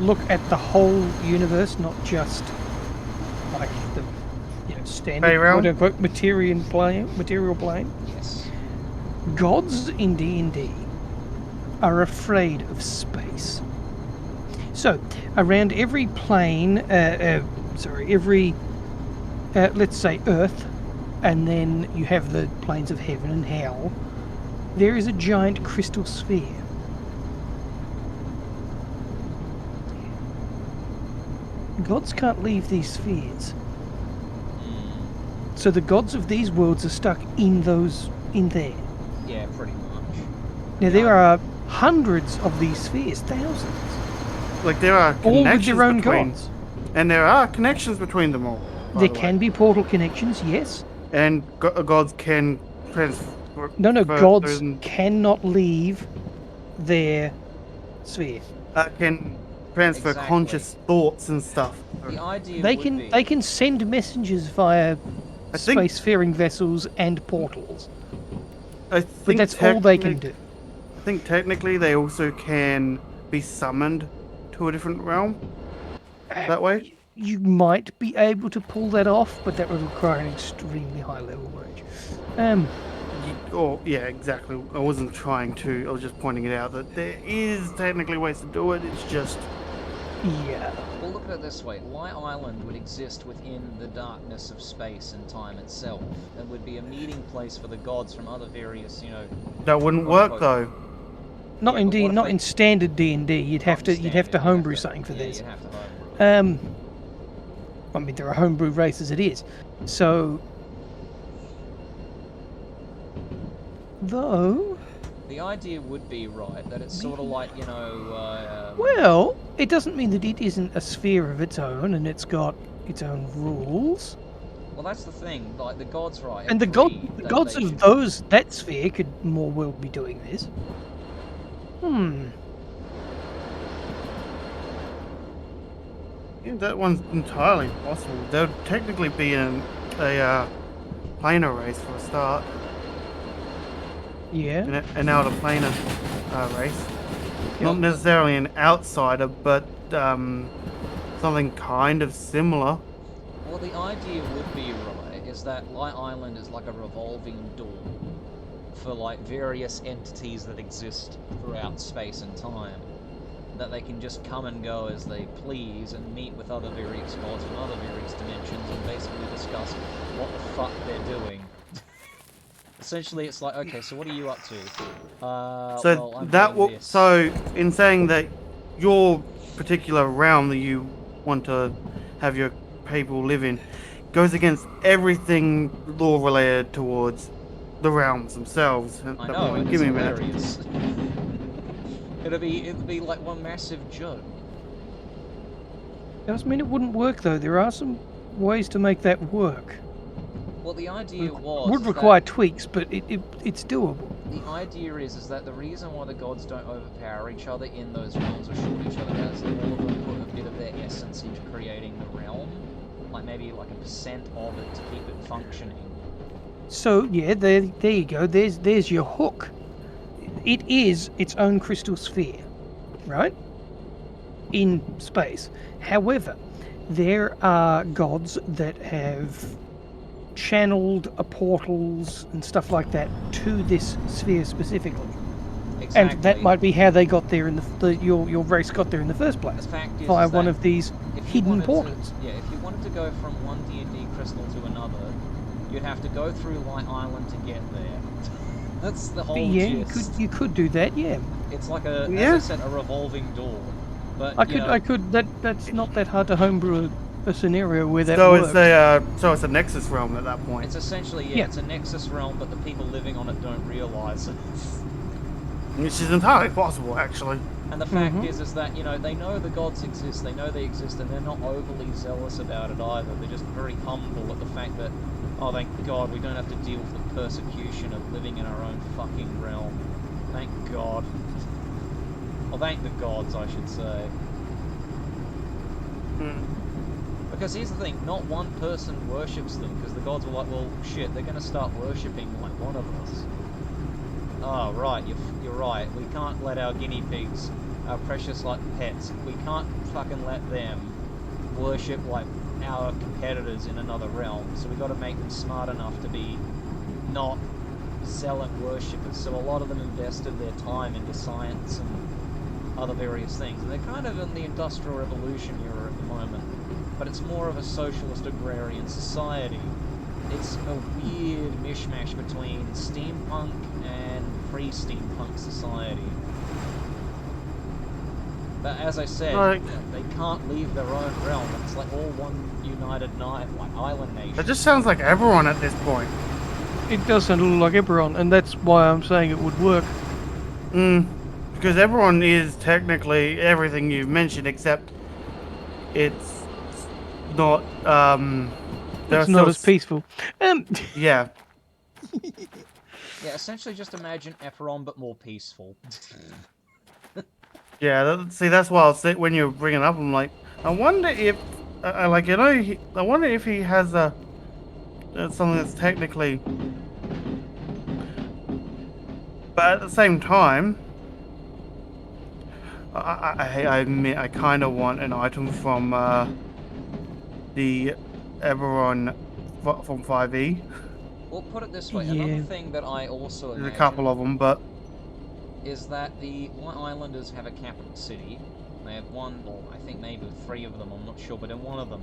look at the whole universe, not just like the standard Playground? quote-unquote material plane. Yes. Gods in D&D are afraid of space. So, around every plane, let's say Earth, and then you have the planes of heaven and hell, there is a giant crystal sphere. Gods can't leave these spheres. So the gods of these worlds are stuck in there. Yeah, pretty much. Now there are hundreds of these spheres, thousands. Like there are All with connections their own between, gods. and there are connections between them all. There can be portal connections, yes. And gods can transfer. No, gods through- cannot leave their sphere. Can transfer Exactly. conscious thoughts and stuff. The idea They would can be... they can send messengers via I think- spacefaring vessels and portals, I but think that's all they can do. I think technically they also can be summoned to a different realm. That way. You might be able to pull that off, but that would require an extremely high level range. Oh, yeah, exactly. I wasn't trying to. I was just pointing it out that there is technically ways to do it. It's just Yeah. Well, look at it this way. Light Island would exist within the darkness of space and time itself, and would be a meeting place for the gods from other various, you know... that wouldn't work though. Not Yeah, in but what if not they- in standard D&D. You'd have Not to in you'd have to standard, homebrew you'd have to- something for yeah, this. you'd have to homebrew. I mean, there are homebrew race as it is. So, though, The idea would be, right, that it's sort of like, you know... well, it doesn't mean that it isn't a sphere of its own and it's got its own rules. Well, that's the thing. Like, the gods, right, And the agreed that gods they of should- that sphere could more well be doing this. Yeah, that one's entirely possible. There would technically be a planar race for a start. Yeah. An outer planar race. Not Yep. necessarily an outsider, but something kind of similar. Well, the idea would be, right, is that Light Island is like a revolving door for, like, various entities that exist throughout space and time. That they can just come and go as they please and meet with other various gods from other various dimensions and basically discuss what the fuck they're doing. Essentially, it's like, okay, so what are you up to? So well, I'm that doing will. this. So in saying that your particular realm that you want to have your people live in goes against everything law related towards the realms themselves. I know, Give me a minute. hilarious. It'd be like one massive joke. Doesn't mean it wouldn't work though. There are some ways to make that work. Well, the idea was... Would is require that- tweaks, but it's doable. The idea is that the reason why the gods don't overpower each other in those realms or shoot each other is that all of them put a bit of their essence into creating the realm. Like maybe like a percent of it to keep it functioning. So yeah, there you go. There's your hook. It is its own crystal sphere, right? In space. However, there are gods that have channeled portals and stuff like that to this sphere specifically. Exactly. And that might be how they got there in your race got there in the first place. The fact is Via is one that of these if you hidden wanted portals. To, yeah, if you wanted to go from one D&D crystal to another, you'd have to go through Light Island to get there. That's the whole Yeah, gist. you could do that, yeah. It's like as Yeah. I said, a revolving door. But I you could know, that's not that hard to homebrew a scenario where that So worked. it's a Nexus realm at that point. It's essentially, Yeah. it's a Nexus realm, but the people living on it don't realise it. Which is entirely possible, actually. And the fact is that, you know, they know the gods exist, they know they exist, and they're not overly zealous about it either. They're just very humble at the fact that, oh, thank God, we don't have to deal with the persecution of living in our own fucking realm. Thank God. Well, thank the gods, I should say. Because here's the thing, not one person worships them, because the gods were like, well, shit, they're going to start worshipping, like, one of us. Oh, right, you're right. We can't let our guinea pigs, our precious, like, pets, we can't fucking let them worship, like, our competitors in another realm. So we got to make them smart enough to be not zealot worshippers. So a lot of them invested their time into science and other various things. And they're kind of in the Industrial Revolution era at the moment. But it's more of a socialist agrarian society. It's a weird mishmash between steampunk and pre-steampunk society. But as I said, they can't leave their own realm. It's like all one united island nation. It just sounds like everyone at this point. It does sound a little like Eberron, and that's why I'm saying it would work. Because everyone is technically everything you've mentioned, except it's not, It's not as peaceful. Yeah. Yeah, essentially just imagine Eperon, but more peaceful. Yeah, see, that's why when you bring it up, I'm like, I wonder if, like, you know, I wonder if he has something that's technically, but at the same time, I admit I kind of want an item from the Eberron from 5e. Well, put it this way, Yeah. another thing that I also There's imagine a couple of them, but is that the White Islanders have a capital city. They have one, or I think maybe 3 of them, I'm not sure, but in one of them,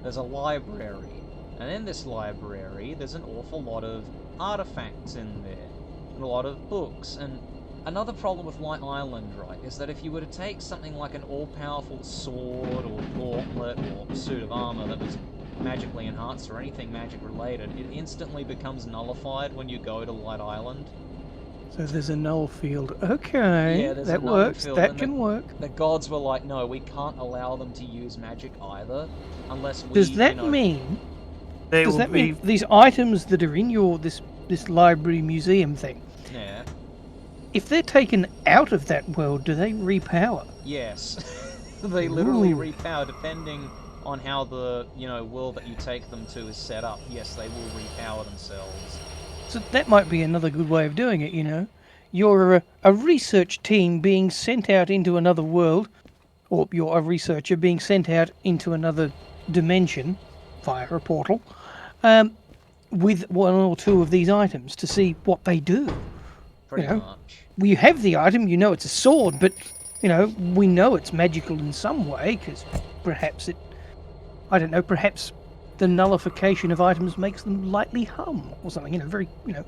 there's a library. And in this library, there's an awful lot of artifacts in there, and a lot of books. And another problem with White Island, right, is that if you were to take something like an all-powerful sword, or gauntlet, or suit of armor that was magically enhanced, or anything magic-related, it instantly becomes nullified when you go to White Island. So there's a null field. Okay, Yeah, there's that a null works. field, That and can work. The gods were like, no, we can't allow them to use magic either, unless we, Does that you know... mean? they Does will that be. mean these items that are in your this library museum thing? Yeah. If they're taken out of that world, do they repower? Yes. They literally Ooh. repower depending on how the, you know, world that you take them to is set up. Yes, they will repower themselves. So that might be another good way of doing it, you know. You're a research team being sent out into another world, or you're a researcher being sent out into another dimension via a portal, with 1 or 2 of these items to see what they do. Pretty You know, much. you have the item, you know it's a sword, but, you know, we know it's magical in some way, because perhaps it, I don't know, perhaps the nullification of items makes them lightly hum, or something, you know, very, you know,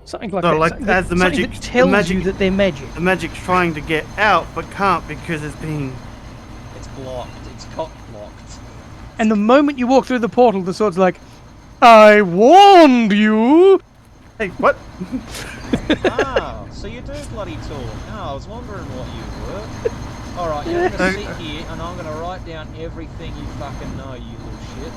something like So, that. like, Something as the something magic- that the tells magic- you that they're magic. The magic's trying to get out, but can't because it's being. It's blocked. It's cock blocked. And the moment you walk through the portal, the sword's like, I warned you! Hey, what? Ah, so you do bloody talk. Ah, I was wondering what you were. Alright, you're gonna sit here and I'm gonna write down everything you fucking know, you little shit.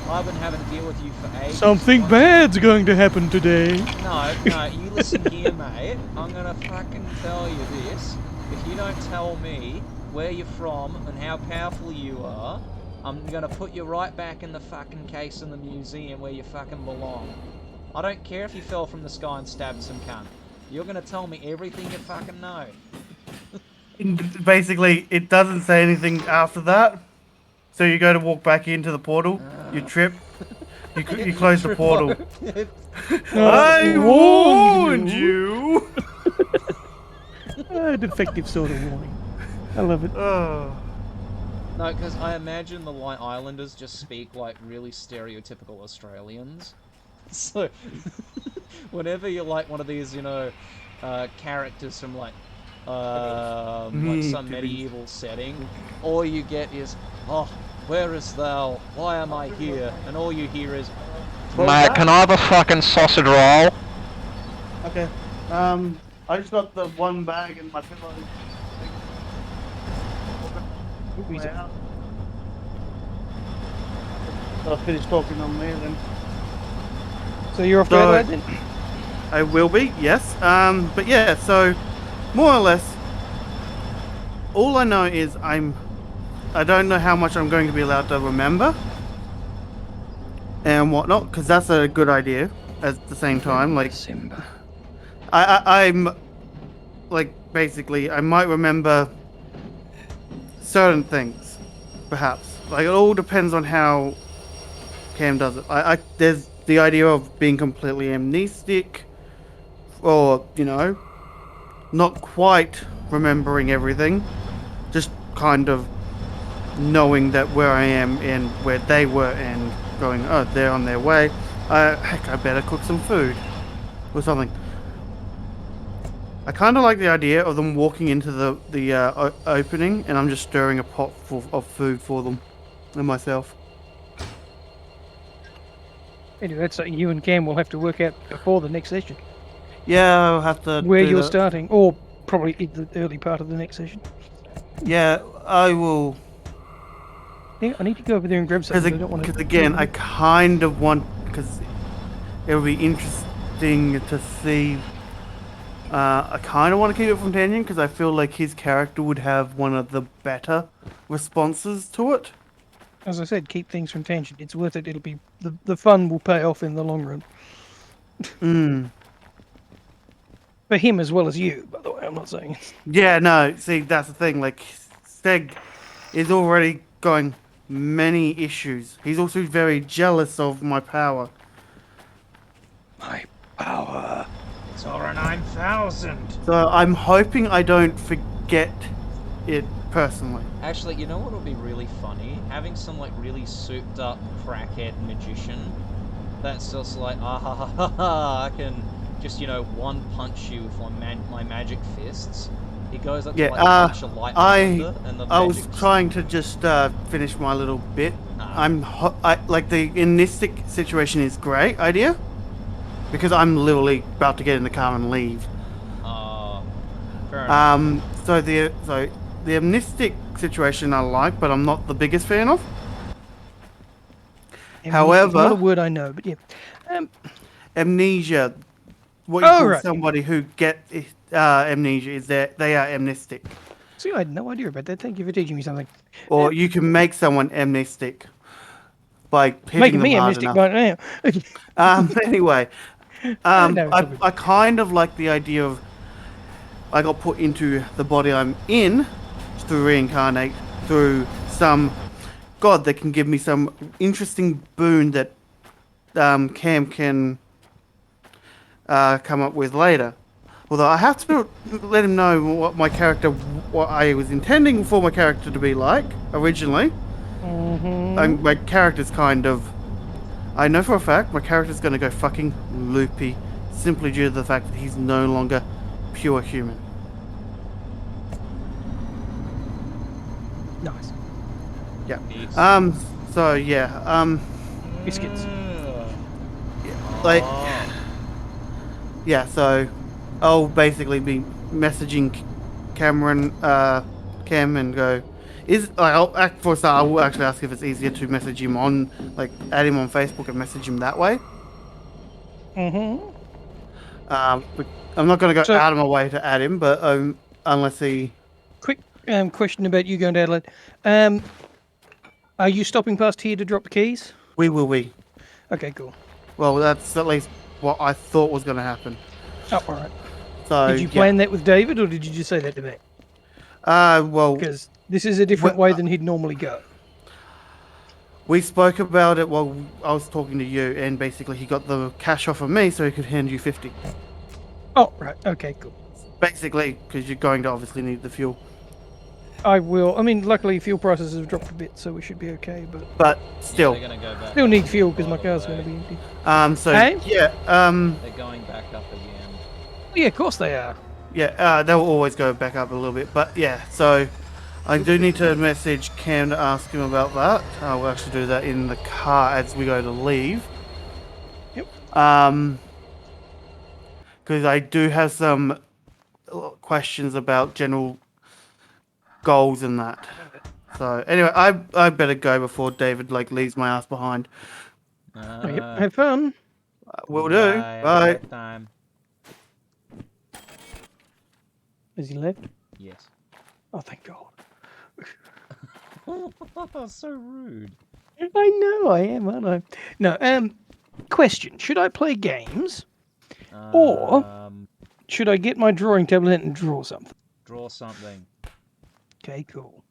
I've been having to deal with you for ages. Something bad's going to happen today. No, you listen here, mate. I'm gonna fucking tell you this. If you don't tell me where you're from and how powerful you are, I'm gonna put you right back in the fucking case in the museum where you fucking belong. I don't care if you fell from the sky and stabbed some cunt. You're gonna tell me everything you fucking know. Basically, it doesn't say anything after that. So you go to walk back into the portal, you trip, you close the portal. I warned you! Defective sort of warning. I love it. Oh. No, because I imagine the White Islanders just speak like really stereotypical Australians. So, whenever you're like one of these, you know, characters from like some medieval setting, all you get is, oh, Where is thou? Why am I here? And all you hear is, What was Mate, that? can I have a fucking sausage roll? Okay. I just got the one bag in my pillow. He's Way out. I'll finish talking on there then. So you're off to So- Adelaide then? I will be, yes. But yeah, so more or less, all I know is I don't know how much I'm going to be allowed to remember and whatnot, because that's a good idea at the same time. Like, Simba. I'm like basically I might remember certain things, perhaps. Like it all depends on how Cam does it. There's the idea of being completely amnestic, or not quite remembering everything, just kind of knowing that where I am and where they were and going, oh, they're on their way. Heck, I better cook some food or something. I kind of like the idea of them walking into the opening and I'm just stirring a pot of food for them and myself. Anyway, that's something you and Cam will have to work out before the next session. Yeah, I'll have to Where do you're that. starting, or probably in the early part of the next session. Yeah, I will. Yeah, I need to go over there and grab something. I don't want to. Because again, I kind of want, because it would be interesting to see. I kind of want to keep it from Tanyan because I feel like his character would have one of the better responses to it. As I said, keep things from tangent. It's worth it. It'll be the fun will pay off in the long run for him as well as you. By the way, I'm not saying it. Yeah, no, see, that's the thing. Like, Steg is already going many issues. He's also very jealous of my power. My power. Zora 9000! So I'm hoping I don't forget it personally. Actually, you know what would be really funny? Having some, like, really souped up crackhead magician that's just like, ah ha ha ha ha, I can just, one punch you with my magic fists. He goes up Yeah, to, like, punch a light thunder, and the I was magic trying to just finish my little bit. Nah. Like the amnestic situation is great idea because I'm literally about to get in the car and leave. Fair enough. So the amnestic situation I like, but I'm not the biggest fan of. However- not a word I know, but yeah. Amnesia, what you Oh, call right. somebody who get amnesia is that they are amnestic, See, I had no idea about that. Thank you for teaching me something. or you can make someone amnestic by hitting Making them me hard amnestic enough. right now. Anyway, know, probably. I kind of like the idea of I got put into the body I'm in to reincarnate through some god that can give me some interesting boon that Cam can come up with later. Although I have to let him know what I was intending for my character to be like originally. My character's kind of, I know for a fact my character's going to go fucking loopy simply due to the fact that he's no longer pure human. Nice. Yeah. Neat. So yeah. Biscuits. Like. Yeah. So, I'll basically be messaging Cam and go. For a start, I will actually ask if it's easier to message him on, like, add him on Facebook and message him that way. But I'm not going to go out of my way to add him, but unless he. Quick question about you going to Adelaide. Are you stopping past here to drop the keys? We will be. Okay, cool. Well, that's at least what I thought was going to happen. Oh, all right. So. Did you plan that with David, or did you just say that to me? Well. Because this is a different way than he'd normally go. We spoke about it while I was talking to you, and basically he got the cash off of me so he could hand you 50. Oh, right. Okay, cool. Basically, because you're going to obviously need the fuel. I will. I mean, luckily fuel prices have dropped a bit, so we should be okay. But still, Yeah, they're gonna go back still need fuel because by my the car's way. going to be empty. So Hey? yeah, They're going back up again. Yeah, of course they are. yeah, they'll always go back up a little bit, but yeah. So, I do need to message Cam to ask him about that. We'll actually do that in the car as we go to leave. Yep. Because I do have some questions about general goals and that. So anyway, I better go before David leaves my ass behind. Yep. Have fun. Will do. Bye. Have a Bye. great time. Has he left? Yes. Oh, thank God. So rude. I know I am, aren't I? No. Question: should I play games, or should I get my drawing tablet and draw something? Draw something. Okay, cool.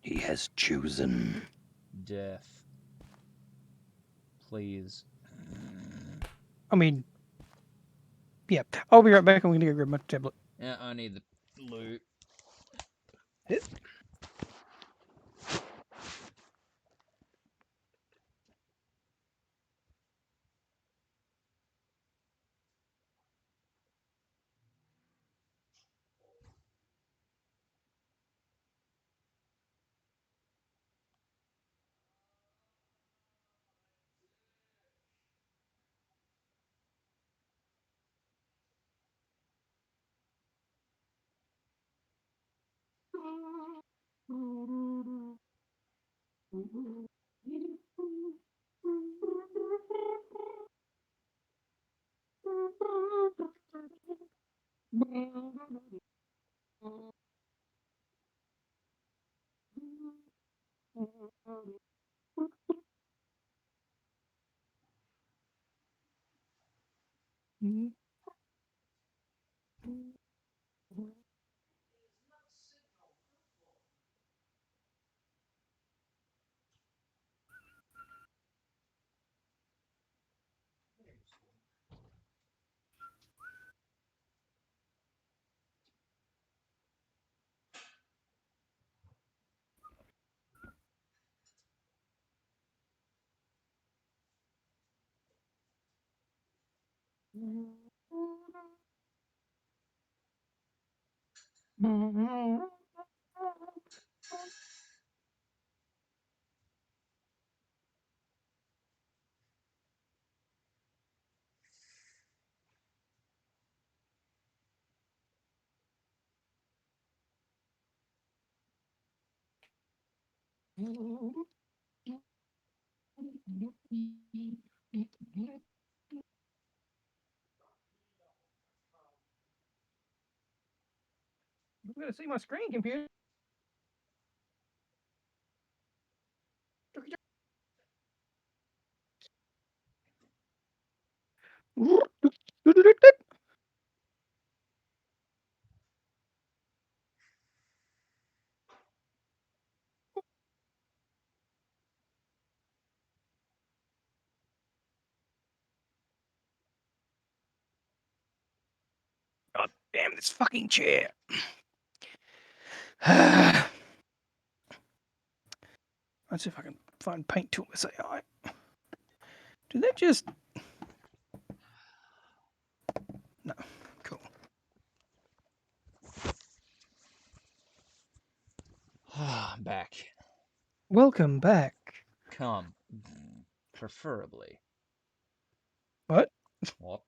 He has chosen Death. Please. I mean, yeah. I'll be right back. I'm going to go grab my tablet. Yeah, I need the loot. Yep. I'm going to see my screen, computer. God damn this fucking chair. Let's see if I can find paint tool SAI. Did that just... No. Cool. I'm back. Welcome back. Come. Preferably. What? What?